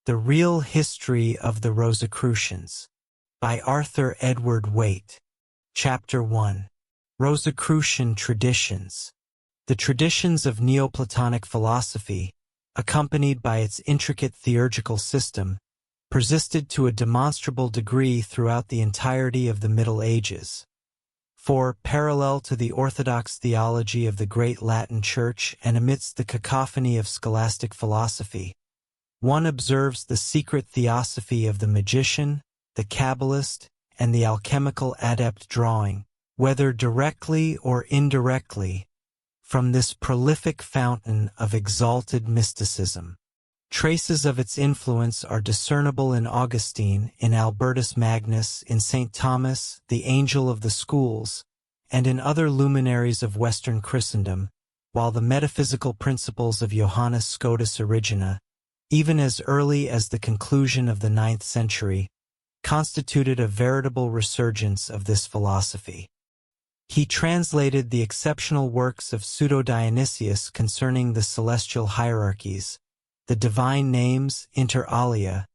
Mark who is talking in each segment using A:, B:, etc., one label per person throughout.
A: The Real History of the Rosicrucians by Arthur Edward Waite. Chapter 1. Rosicrucian Traditions. The traditions of Neoplatonic philosophy, accompanied by its intricate theurgical system, persisted to a demonstrable degree throughout the entirety of the Middle Ages. For, parallel to the orthodox theology of the great Latin Church and amidst the cacophony of scholastic philosophy, one observes the secret theosophy of the magician, the Kabbalist, and the alchemical adept drawing, whether directly or indirectly, from this prolific fountain of exalted mysticism. Traces of its influence are discernible in Augustine, in Albertus Magnus, in St. Thomas, the Angel of the Schools, and in other luminaries of Western Christendom, while the metaphysical principles of Johannes Scotus Erigena, even as early as the conclusion of the 9th century, constituted a veritable resurgence of this philosophy. He translated the exceptional works of Pseudo-Dionysius concerning the celestial hierarchies, the divine names inter alia,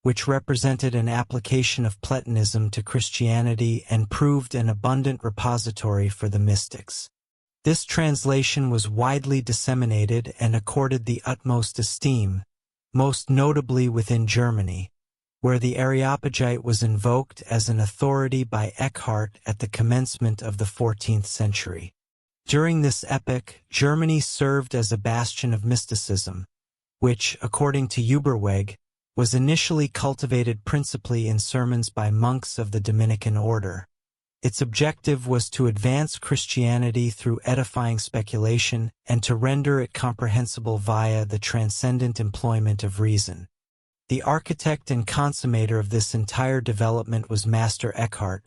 A: which represented an application of Platonism to Christianity and proved an abundant repository for the mystics. This translation was widely disseminated and accorded the utmost esteem, most notably within Germany, where the Areopagite was invoked as an authority by Eckhart at the commencement of the 14th century. During this epoch, Germany served as a bastion of mysticism, which, according to Uberweg, was initially cultivated principally in sermons by monks of the Dominican order. Its objective was to advance Christianity through edifying speculation and to render it comprehensible via the transcendent employment of reason. The architect and consummator of this entire development was Master Eckhart,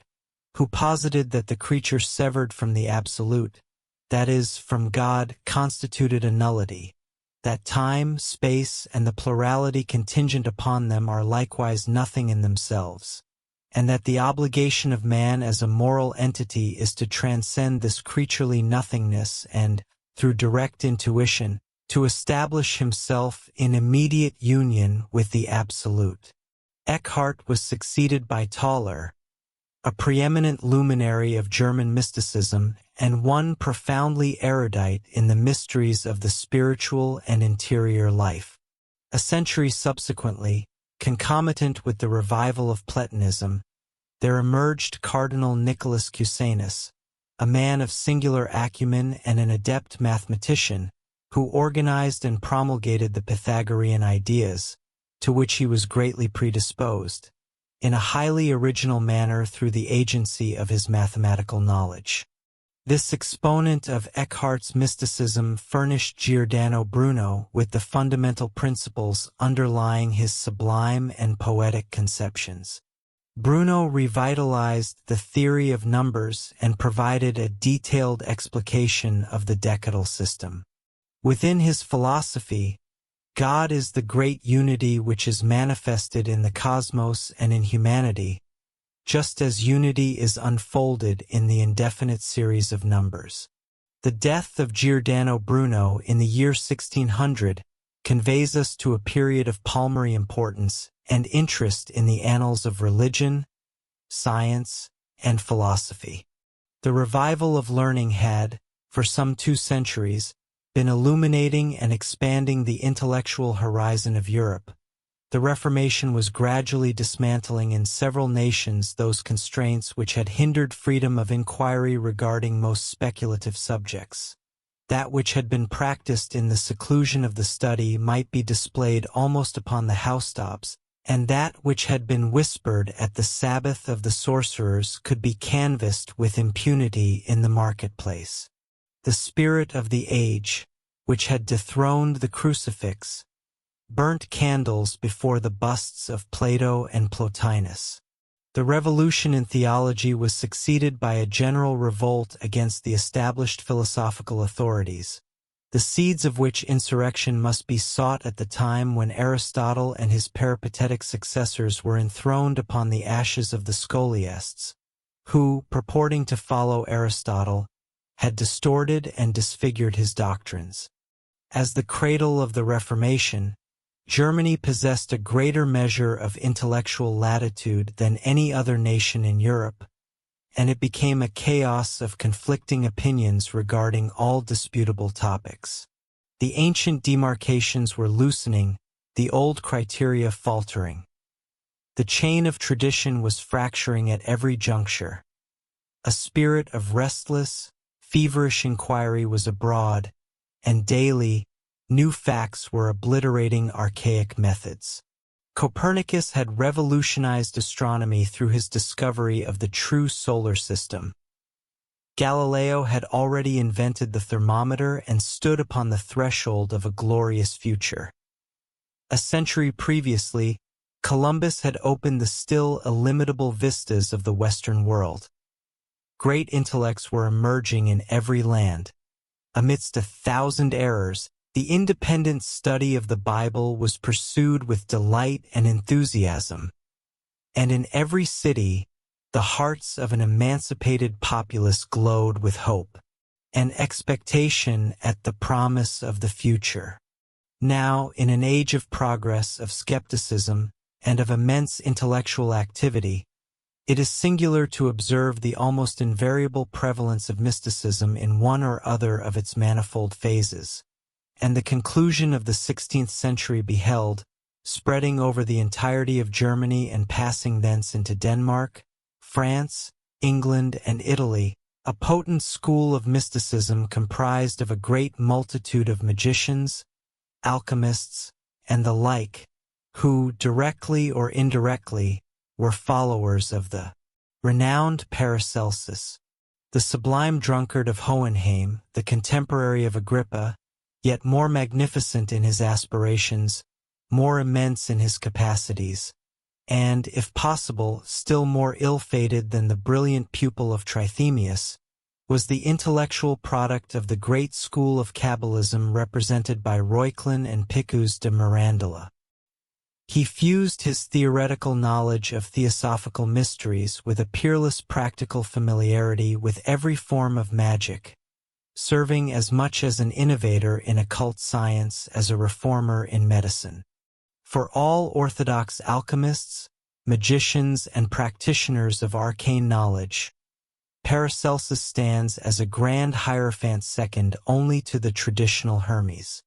A: who posited that the creature severed from the absolute, that is, from God, constituted a nullity, that time, space, and the plurality contingent upon them are likewise nothing in themselves, and that the obligation of man as a moral entity is to transcend this creaturely nothingness and, through direct intuition, to establish himself in immediate union with the Absolute. Eckhart was succeeded by Tauler, a preeminent luminary of German mysticism and one profoundly erudite in the mysteries of the spiritual and interior life. A century subsequently, concomitant with the revival of Platonism, there emerged Cardinal Nicholas Cusanus, a man of singular acumen and an adept mathematician, who organized and promulgated the Pythagorean ideas, to which he was greatly predisposed, in a highly original manner through the agency of his mathematical knowledge. This exponent of Eckhart's mysticism furnished Giordano Bruno with the fundamental principles underlying his sublime and poetic conceptions. Bruno revitalized the theory of numbers and provided a detailed explication of the decadal system. Within his philosophy, God is the great unity which is manifested in the cosmos and in humanity, just as unity is unfolded in the indefinite series of numbers. The death of Giordano Bruno in the year 1600 conveys us to a period of palmary importance and interest in the annals of religion, science, and philosophy. The revival of learning had, for some 2 centuries, been illuminating and expanding the intellectual horizon of Europe. The Reformation was gradually dismantling in several nations those constraints which had hindered freedom of inquiry regarding most speculative subjects. That which had been practiced in the seclusion of the study might be displayed almost upon the housetops, and that which had been whispered at the Sabbath of the sorcerers could be canvassed with impunity in the marketplace. The spirit of the age, which had dethroned the crucifix, burnt candles before the busts of Plato and Plotinus. The revolution in theology was succeeded by a general revolt against the established philosophical authorities, the seeds of which insurrection must be sought at the time when Aristotle and his peripatetic successors were enthroned upon the ashes of the scholiasts, who, purporting to follow Aristotle, had distorted and disfigured his doctrines. As the cradle of the Reformation, Germany possessed a greater measure of intellectual latitude than any other nation in Europe, and it became a chaos of conflicting opinions regarding all disputable topics. The ancient demarcations were loosening, the old criteria faltering. The chain of tradition was fracturing at every juncture. A spirit of restless, feverish inquiry was abroad, and daily, new facts were obliterating archaic methods. Copernicus had revolutionized astronomy through his discovery of the true solar system. Galileo had already invented the thermometer and stood upon the threshold of a glorious future. A century previously, Columbus had opened the still illimitable vistas of the Western world. Great intellects were emerging in every land. Amidst 1,000 errors, the independent study of the Bible was pursued with delight and enthusiasm. And in every city, the hearts of an emancipated populace glowed with hope and expectation at the promise of the future. Now, in an age of progress, of skepticism, and of immense intellectual activity, it is singular to observe the almost invariable prevalence of mysticism in one or other of its manifold phases, and the conclusion of the 16th century beheld, spreading over the entirety of Germany and passing thence into Denmark, France, England, and Italy, a potent school of mysticism comprised of a great multitude of magicians, alchemists, and the like, who, directly or indirectly, were followers of the renowned Paracelsus, the sublime drunkard of Hohenheim, the contemporary of Agrippa, yet more magnificent in his aspirations, more immense in his capacities, and, if possible, still more ill-fated than the brilliant pupil of Trithemius, was the intellectual product of the great school of Kabbalism represented by Reuchlin and Picus de Mirandola. He fused his theoretical knowledge of theosophical mysteries with a peerless practical familiarity with every form of magic, serving as much as an innovator in occult science as a reformer in medicine. For all orthodox alchemists, magicians, and practitioners of arcane knowledge, Paracelsus stands as a grand hierophant second only to the traditional Hermes.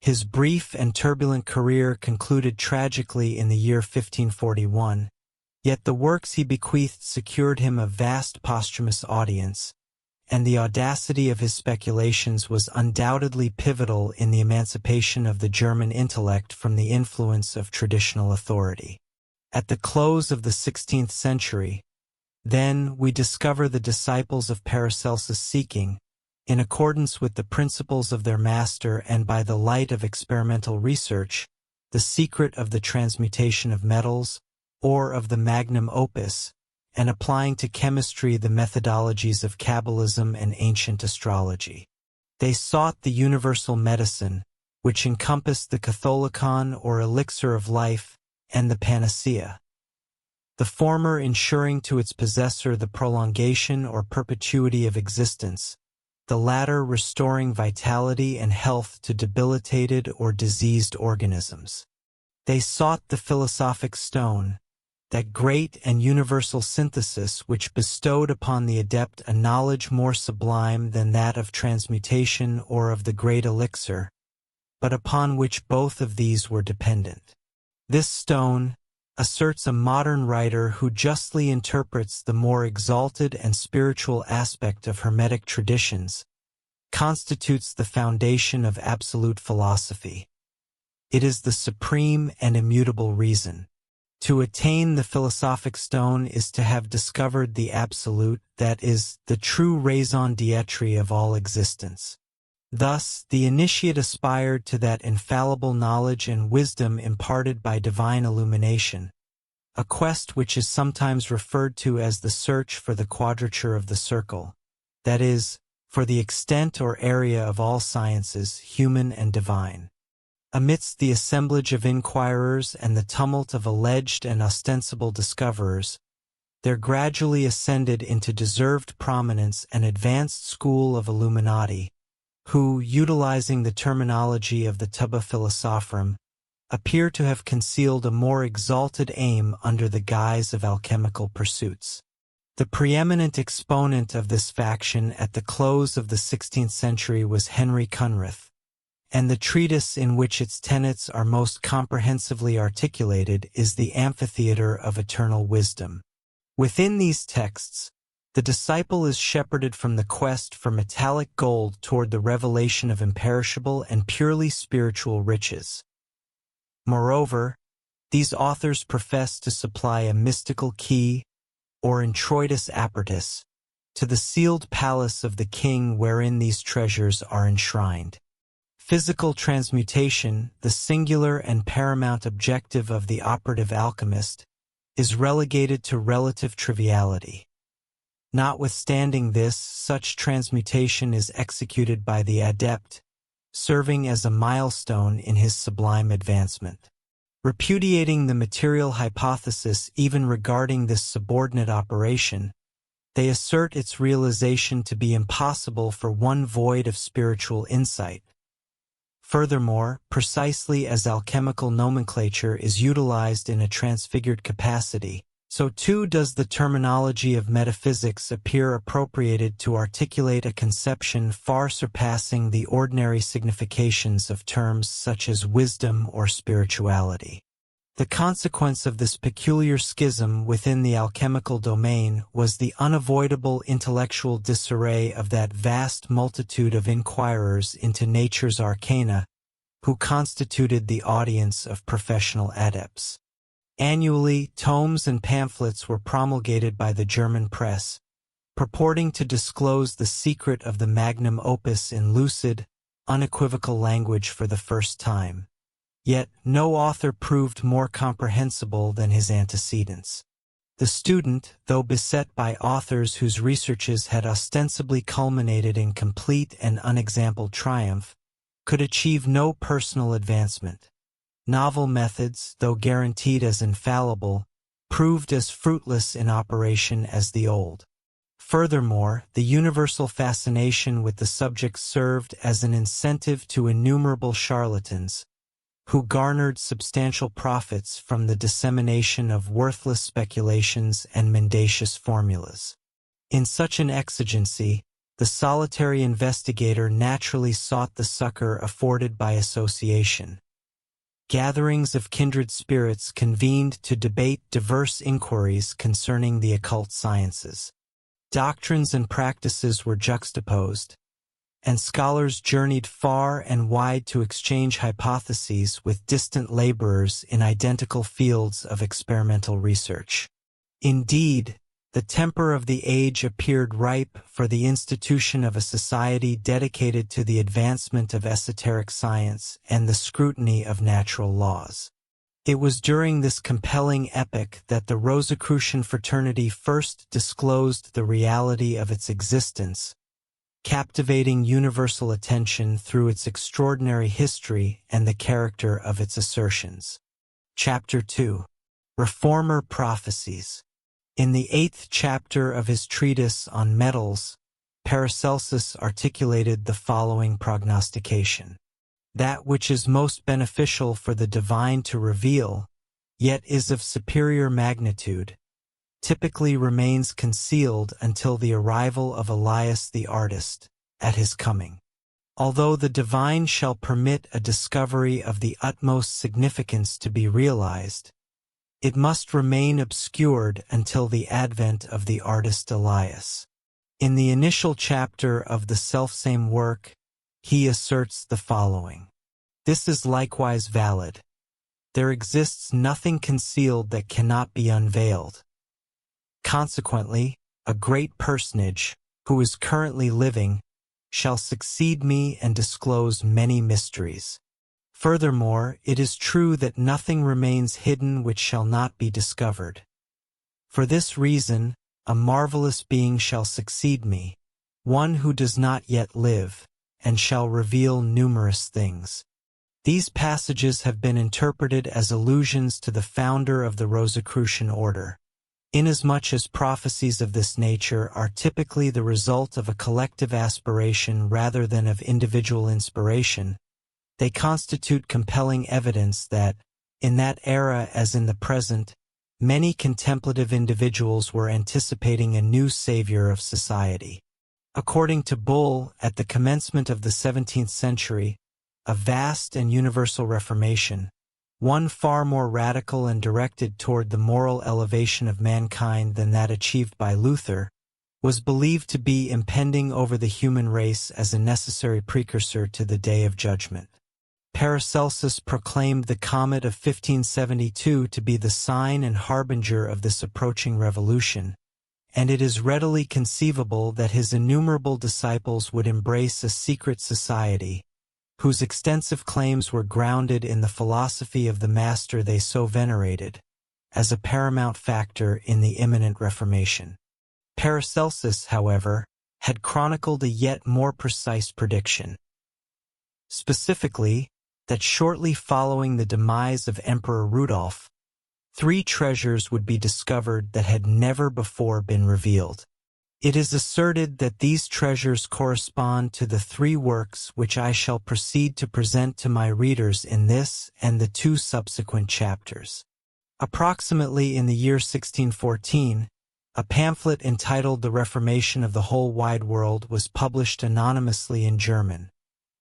A: His brief and turbulent career concluded tragically in the year 1541, yet the works he bequeathed secured him a vast posthumous audience, and the audacity of his speculations was undoubtedly pivotal in the emancipation of the German intellect from the influence of traditional authority. At the close of the 16th century, then, we discover the disciples of Paracelsus seeking, in accordance with the principles of their master and by the light of experimental research, the secret of the transmutation of metals, or of the magnum opus, and applying to chemistry the methodologies of Kabbalism and ancient astrology. They sought the universal medicine, which encompassed the Catholicon or elixir of life, and the panacea. The former ensuring to its possessor the prolongation or perpetuity of existence, the latter restoring vitality and health to debilitated or diseased organisms. They sought the philosophic stone, that great and universal synthesis which bestowed upon the adept a knowledge more sublime than that of transmutation or of the great elixir, but upon which both of these were dependent. This stone, asserts a modern writer who justly interprets the more exalted and spiritual aspect of Hermetic traditions, constitutes the foundation of absolute philosophy. It is the supreme and immutable reason. To attain the philosophic stone is to have discovered the absolute, that is, the true raison d'etre of all existence. Thus, the initiate aspired to that infallible knowledge and wisdom imparted by divine illumination, a quest which is sometimes referred to as the search for the quadrature of the circle, that is, for the extent or area of all sciences, human and divine. Amidst the assemblage of inquirers and the tumult of alleged and ostensible discoverers, there gradually ascended into deserved prominence an advanced school of Illuminati, who, utilizing the terminology of the Tuba Philosophorum, appear to have concealed a more exalted aim under the guise of alchemical pursuits. The preeminent exponent of this faction at the close of the 16th century was Henry Cunrath, and the treatise in which its tenets are most comprehensively articulated is the Amphitheatre of Eternal Wisdom. Within these texts, the disciple is shepherded from the quest for metallic gold toward the revelation of imperishable and purely spiritual riches. Moreover, these authors profess to supply a mystical key, or introitus apertus, to the sealed palace of the king wherein these treasures are enshrined. Physical transmutation, the singular and paramount objective of the operative alchemist, is relegated to relative triviality. Notwithstanding this, such transmutation is executed by the adept, serving as a milestone in his sublime advancement. Repudiating the material hypothesis even regarding this subordinate operation, they assert its realization to be impossible for one void of spiritual insight. Furthermore, precisely as alchemical nomenclature is utilized in a transfigured capacity, so too does the terminology of metaphysics appear appropriated to articulate a conception far surpassing the ordinary significations of terms such as wisdom or spirituality. The consequence of this peculiar schism within the alchemical domain was the unavoidable intellectual disarray of that vast multitude of inquirers into nature's arcana, who constituted the audience of professional adepts. Annually, tomes and pamphlets were promulgated by the German press, purporting to disclose the secret of the magnum opus in lucid, unequivocal language for the first time. Yet, no author proved more comprehensible than his antecedents. The student, though beset by authors whose researches had ostensibly culminated in complete and unexampled triumph, could achieve no personal advancement. Novel methods, though guaranteed as infallible, proved as fruitless in operation as the old. Furthermore, the universal fascination with the subject served as an incentive to innumerable charlatans, who garnered substantial profits from the dissemination of worthless speculations and mendacious formulas. In such an exigency, the solitary investigator naturally sought the succor afforded by association. Gatherings of kindred spirits convened to debate diverse inquiries concerning the occult sciences. Doctrines and practices were juxtaposed, and scholars journeyed far and wide to exchange hypotheses with distant laborers in identical fields of experimental research. Indeed, the temper of the age appeared ripe for the institution of a society dedicated to the advancement of esoteric science and the scrutiny of natural laws. It was during this compelling epoch that the Rosicrucian fraternity first disclosed the reality of its existence, captivating universal attention through its extraordinary history and the character of its assertions. Chapter 2. Reformer Prophecies. In the 8th chapter of his treatise on metals, Paracelsus articulated the following prognostication. That which is most beneficial for the divine to reveal, yet is of superior magnitude, typically remains concealed until the arrival of Elias the artist, at his coming. Although the divine shall permit a discovery of the utmost significance to be realized, it must remain obscured until the advent of the artist Elias. In the initial chapter of the selfsame work, he asserts the following. This is likewise valid. There exists nothing concealed that cannot be unveiled. Consequently, a great personage, who is currently living, shall succeed me and disclose many mysteries. Furthermore, it is true that nothing remains hidden which shall not be discovered. For this reason, a marvelous being shall succeed me, one who does not yet live, and shall reveal numerous things. These passages have been interpreted as allusions to the founder of the Rosicrucian order. Inasmuch as prophecies of this nature are typically the result of a collective aspiration rather than of individual inspiration, They constitute compelling evidence that, in that era as in the present, many contemplative individuals were anticipating a new savior of society. According to Bull, at the commencement of the 17th century, a vast and universal reformation, one far more radical and directed toward the moral elevation of mankind than that achieved by Luther, was believed to be impending over the human race as a necessary precursor to the Day of Judgment. Paracelsus proclaimed the comet of 1572 to be the sign and harbinger of this approaching revolution, and it is readily conceivable that his innumerable disciples would embrace a secret society, whose extensive claims were grounded in the philosophy of the master they so venerated, as a paramount factor in the imminent Reformation. Paracelsus, however, had chronicled a yet more precise prediction. Specifically, that shortly following the demise of Emperor Rudolf, 3 treasures would be discovered that had never before been revealed. It is asserted that these treasures correspond to the 3 works which I shall proceed to present to my readers in this and the 2 subsequent chapters. Approximately in the year 1614, a pamphlet entitled The Reformation of the Whole Wide World was published anonymously in German.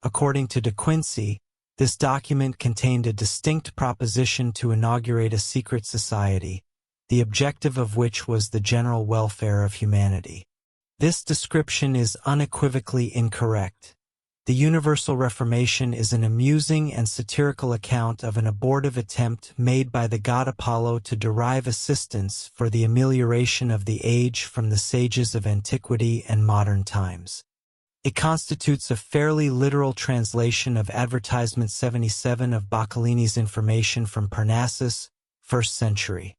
A: According to De Quincey, this document contained a distinct proposition to inaugurate a secret society, the objective of which was the general welfare of humanity. This description is unequivocally incorrect. The Universal Reformation is an amusing and satirical account of an abortive attempt made by the god Apollo to derive assistance for the amelioration of the age from the sages of antiquity and modern times. It constitutes a fairly literal translation of Advertisement 77 of Boccalini's Information from Parnassus, 1st century.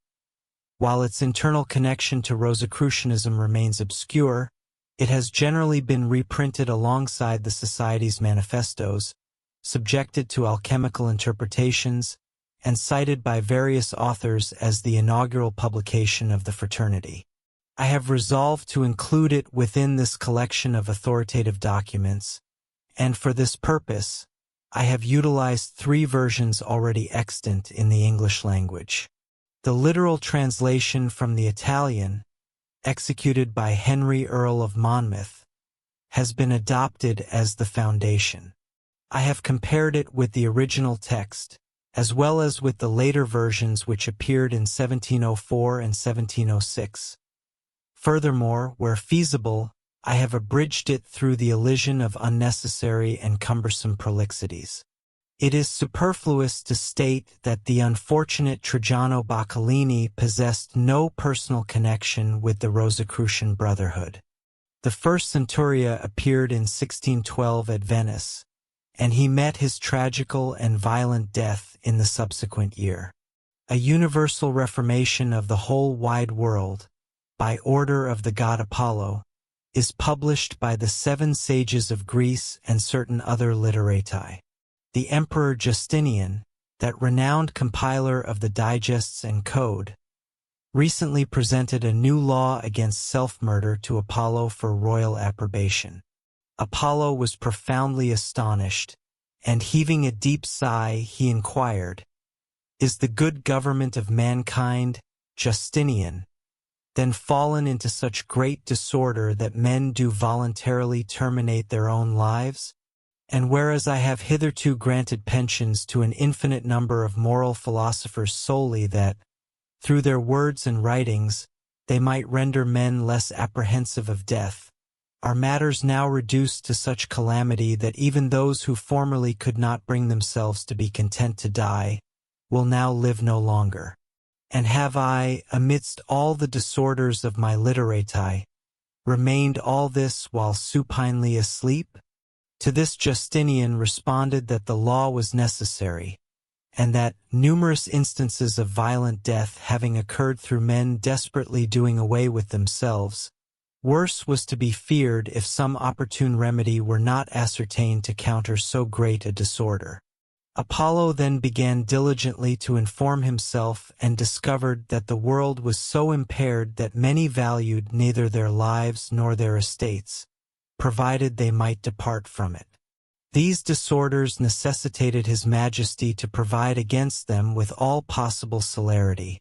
A: While its internal connection to Rosicrucianism remains obscure, it has generally been reprinted alongside the Society's manifestos, subjected to alchemical interpretations, and cited by various authors as the inaugural publication of the fraternity. I have resolved to include it within this collection of authoritative documents, and for this purpose, I have utilized 3 versions already extant in the English language. The literal translation from the Italian, executed by Henry Earl of Monmouth, has been adopted as the foundation. I have compared it with the original text, as well as with the later versions which appeared in 1704 and 1706. Furthermore, where feasible, I have abridged it through the elision of unnecessary and cumbersome prolixities. It is superfluous to state that the unfortunate Trajano Boccalini possessed no personal connection with the Rosicrucian Brotherhood. The first Centuria appeared in 1612 at Venice, and he met his tragical and violent death in the subsequent year. A universal reformation of the whole wide world, by order of the god Apollo, is published by the 7 sages of Greece and certain other literati. The Emperor Justinian, that renowned compiler of the digests and code, recently presented a new law against self-murder to Apollo for royal approbation. Apollo was profoundly astonished, and heaving a deep sigh, he inquired, "Is the good government of mankind, Justinian, then fallen into such great disorder that men do voluntarily terminate their own lives? And whereas I have hitherto granted pensions to an infinite number of moral philosophers solely that, through their words and writings, they might render men less apprehensive of death, are matters now reduced to such calamity that even those who formerly could not bring themselves to be content to die, will now live no longer. And have I, amidst all the disorders of my literati, remained all this while supinely asleep?" To this Justinian responded that the law was necessary, and that, numerous instances of violent death having occurred through men desperately doing away with themselves, worse was to be feared if some opportune remedy were not ascertained to counter so great a disorder. Apollo then began diligently to inform himself and discovered that the world was so impaired that many valued neither their lives nor their estates, provided they might depart from it. These disorders necessitated His Majesty to provide against them with all possible celerity,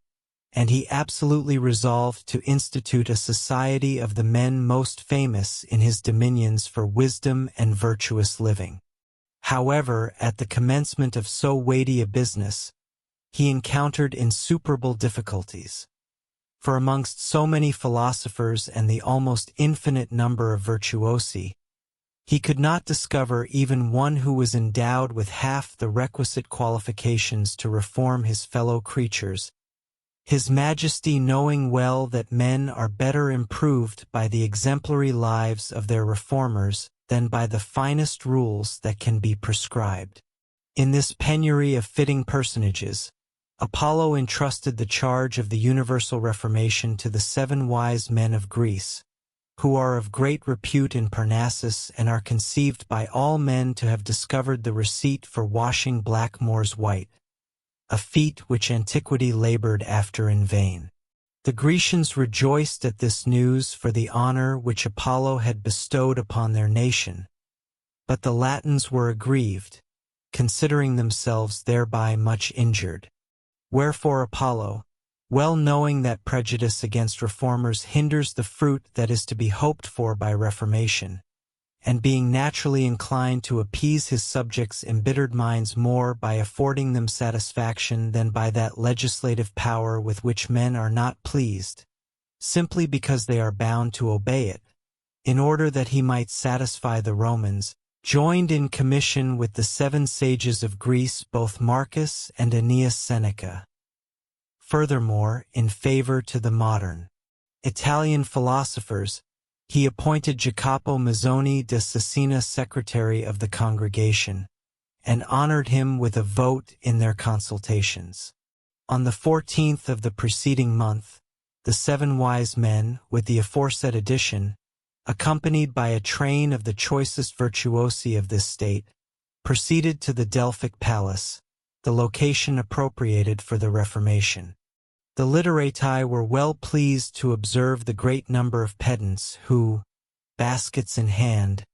A: and he absolutely resolved to institute a society of the men most famous in his dominions for wisdom and virtuous living. However, at the commencement of so weighty a business, he encountered insuperable difficulties. For amongst so many philosophers and the almost infinite number of virtuosi, he could not discover even one who was endowed with half the requisite qualifications to reform his fellow creatures. His Majesty, knowing well that men are better improved by the exemplary lives of their reformers than by the finest rules that can be prescribed. In this penury of fitting personages, Apollo entrusted the charge of the universal reformation to the 7 wise men of Greece, who are of great repute in Parnassus and are conceived by all men to have discovered the receipt for washing blackamoors white, a feat which antiquity labored after in vain. The Grecians rejoiced at this news for the honor which Apollo had bestowed upon their nation, but the Latins were aggrieved, considering themselves thereby much injured. Wherefore Apollo, well knowing that prejudice against reformers hinders the fruit that is to be hoped for by reformation, and being naturally inclined to appease his subjects' embittered minds more by affording them satisfaction than by that legislative power with which men are not pleased, simply because they are bound to obey it, in order that he might satisfy the Romans, joined in commission with the 7 sages of Greece both Marcus and Aeneas Seneca. Furthermore, in favor to the modern Italian philosophers, he appointed Jacopo Mazzoni de Cecina secretary of the congregation, and honored him with a vote in their consultations. On the 14th of the preceding month, the 7 wise men, with the aforesaid addition, accompanied by a train of the choicest virtuosi of this state, proceeded to the Delphic Palace, the location appropriated for the Reformation. The literati were well pleased to observe the great number of pedants who, baskets in hand,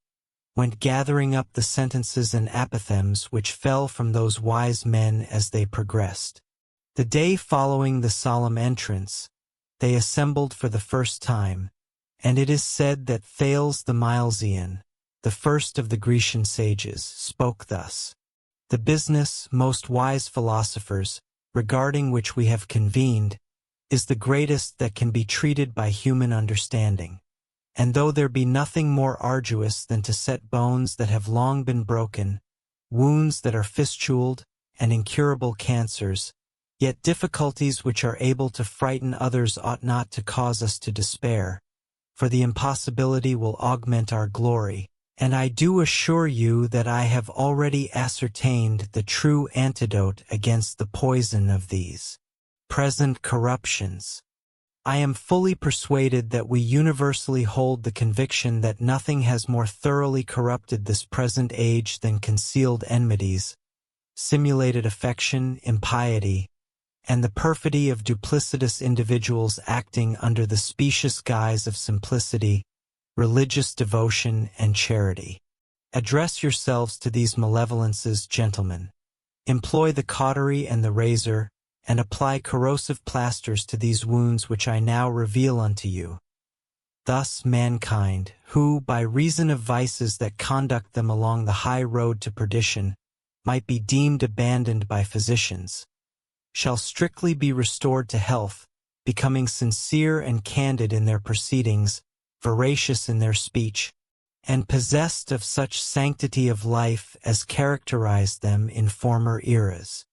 A: went gathering up the sentences and apothegms which fell from those wise men as they progressed. The day following the solemn entrance, they assembled for the first time, and it is said that Thales the Milesian, the first of the Grecian sages, spoke thus: "The business, most wise philosophers, regarding which we have convened, is the greatest that can be treated by human understanding. And though there be nothing more arduous than to set bones that have long been broken, wounds that are fistuled, and incurable cancers, yet difficulties which are able to frighten others ought not to cause us to despair, for the impossibility will augment our glory. And I do assure you that I have already ascertained the true antidote against the poison of these present corruptions. I am fully persuaded that we universally hold the conviction that nothing has more thoroughly corrupted this present age than concealed enmities, simulated affection, impiety, and the perfidy of duplicitous individuals acting under the specious guise of simplicity, religious devotion, and charity. Address yourselves to these malevolences, gentlemen. Employ the cautery and the razor, and apply corrosive plasters to these wounds which I now reveal unto you. Thus mankind, who, by reason of vices that conduct them along the high road to perdition, might be deemed abandoned by physicians, shall strictly be restored to health, becoming sincere and candid in their proceedings, veracious in their speech, and possessed of such sanctity of life as characterized them in former eras.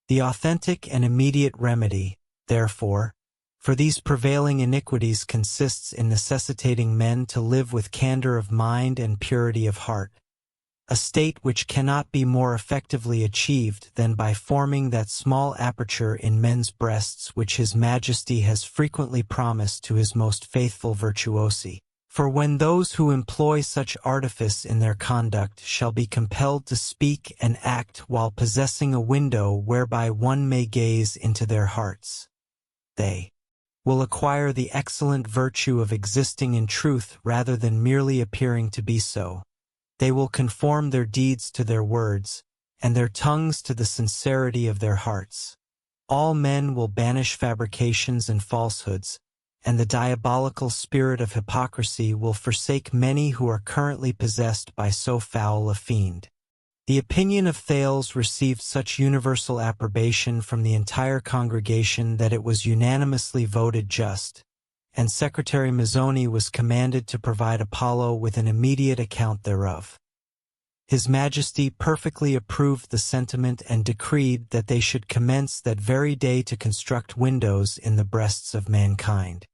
A: The authentic and immediate remedy, therefore, for these prevailing iniquities consists in necessitating men to live with candor of mind and purity of heart, a state which cannot be more effectively achieved than by forming that small aperture in men's breasts which His Majesty has frequently promised to His most faithful virtuosi. For when those who employ such artifice in their conduct shall be compelled to speak and act while possessing a window whereby one may gaze into their hearts, they will acquire the excellent virtue of existing in truth rather than merely appearing to be so. They will conform their deeds to their words, and their tongues to the sincerity of their hearts. All men will banish fabrications and falsehoods, and the diabolical spirit of hypocrisy will forsake many who are currently possessed by so foul a fiend. The opinion of Thales received such universal approbation from the entire congregation that it was unanimously voted just, and Secretary Mazzoni was commanded to provide Apollo with an immediate account thereof. His Majesty perfectly approved the sentiment and decreed that they should commence that very day to construct windows in the breasts of mankind.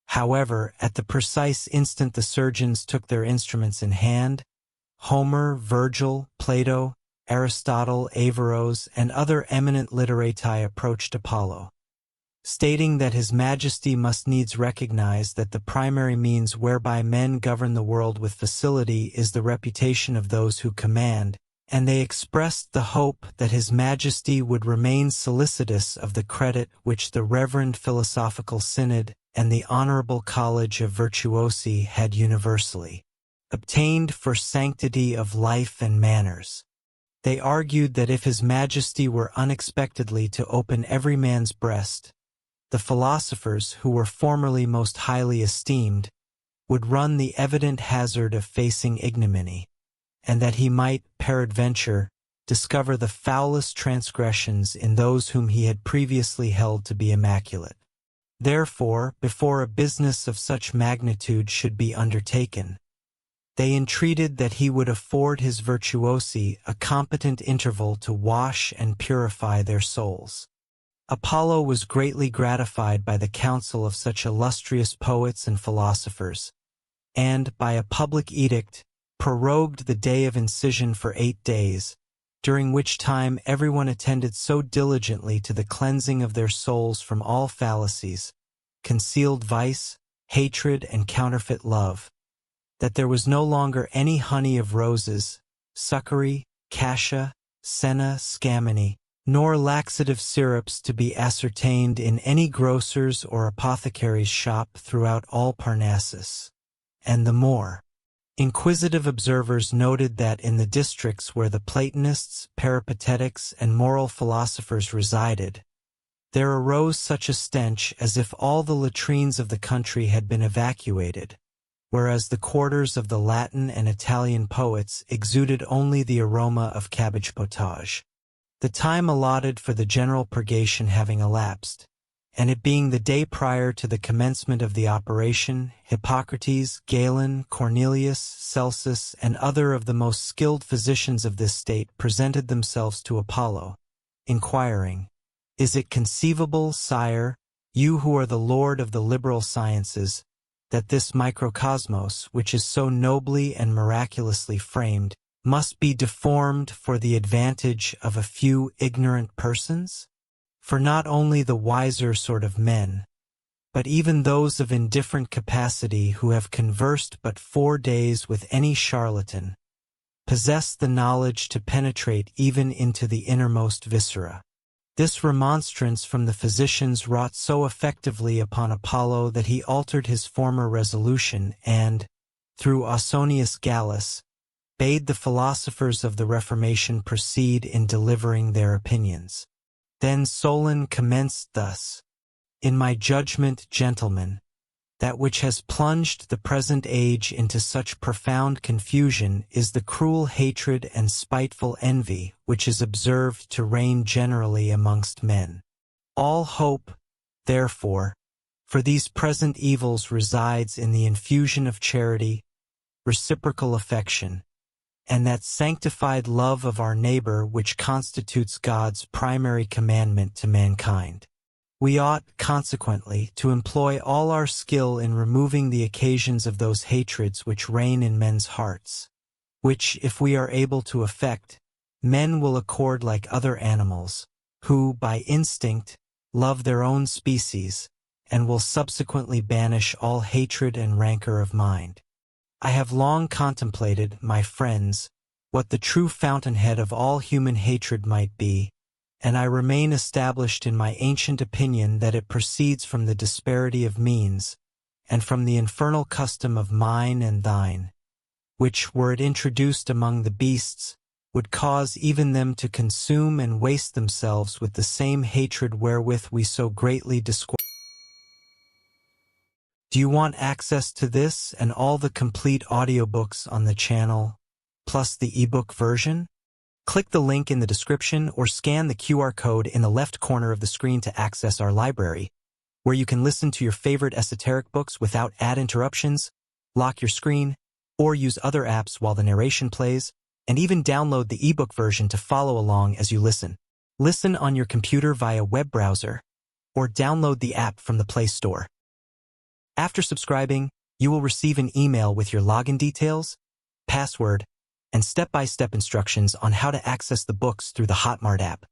A: However, at the precise instant the surgeons took their instruments in hand, Homer, Virgil, Plato, Aristotle, Averroes, and other eminent literati approached Apollo, stating that His Majesty must needs recognize that the primary means whereby men govern the world with facility is the reputation of those who command, and they expressed the hope that His Majesty would remain solicitous of the credit which the Reverend Philosophical Synod and the Honorable College of Virtuosi had universally obtained for sanctity of life and manners. They argued that if His Majesty were unexpectedly to open every man's breast, the philosophers, who were formerly most highly esteemed, would run the evident hazard of facing ignominy, and that he might, peradventure, discover the foulest transgressions in those whom he had previously held to be immaculate. Therefore, before a business of such magnitude should be undertaken, they entreated that he would afford his virtuosi a competent interval to wash and purify their souls. Apollo was greatly gratified by the counsel of such illustrious poets and philosophers, and, by a public edict, prorogued the day of incision for 8 days, during which time everyone attended so diligently to the cleansing of their souls from all fallacies, concealed vice, hatred, and counterfeit love, that there was no longer any honey of roses, succory, cassia, senna, scammony, nor laxative syrups to be ascertained in any grocer's or apothecary's shop throughout all Parnassus. And the more inquisitive observers noted that in the districts where the Platonists, Peripatetics, and moral philosophers resided, there arose such a stench as if all the latrines of the country had been evacuated, whereas the quarters of the Latin and Italian poets exuded only the aroma of cabbage potage. The time allotted for the general purgation having elapsed, and it being the day prior to the commencement of the operation, Hippocrates, Galen, Cornelius, Celsus, and other of the most skilled physicians of this state presented themselves to Apollo, inquiring, "Is it conceivable, sire, you who are the lord of the liberal sciences, that this microcosmos, which is so nobly and miraculously framed, must be deformed for the advantage of a few ignorant persons? For not only the wiser sort of men, but even those of indifferent capacity who have conversed but 4 days with any charlatan, possess the knowledge to penetrate even into the innermost viscera." This remonstrance from the physicians wrought so effectively upon Apollo that he altered his former resolution and, through Ausonius Gallus, bade the philosophers of the Reformation proceed in delivering their opinions. Then Solon commenced thus: "In my judgment, gentlemen, that which has plunged the present age into such profound confusion is the cruel hatred and spiteful envy which is observed to reign generally amongst men. All hope, therefore, for these present evils resides in the infusion of charity, reciprocal affection, and that sanctified love of our neighbor which constitutes God's primary commandment to mankind. We ought, consequently, to employ all our skill in removing the occasions of those hatreds which reign in men's hearts, which, if we are able to effect, men will accord like other animals, who, by instinct, love their own species, and will subsequently banish all hatred and rancor of mind. I have long contemplated, my friends, what the true fountainhead of all human hatred might be, and I remain established in my ancient opinion that it proceeds from the disparity of means, and from the infernal custom of mine and thine. which, were it introduced among the beasts, would cause even them to consume and waste themselves with the same hatred wherewith we so greatly disquiet. Do you want access to this and all the complete audiobooks on the channel, plus the ebook version? Click the link in the description or scan the QR code in the left corner of the screen to access our library, where you can listen to your favorite esoteric books without ad interruptions, lock your screen, or use other apps while the narration plays, and even download the ebook version to follow along as you listen. Listen on your computer via web browser, or download the app from the Play Store. After subscribing, you will receive an email with your login details, password, and step-by-step instructions on how to access the books through the Hotmart app.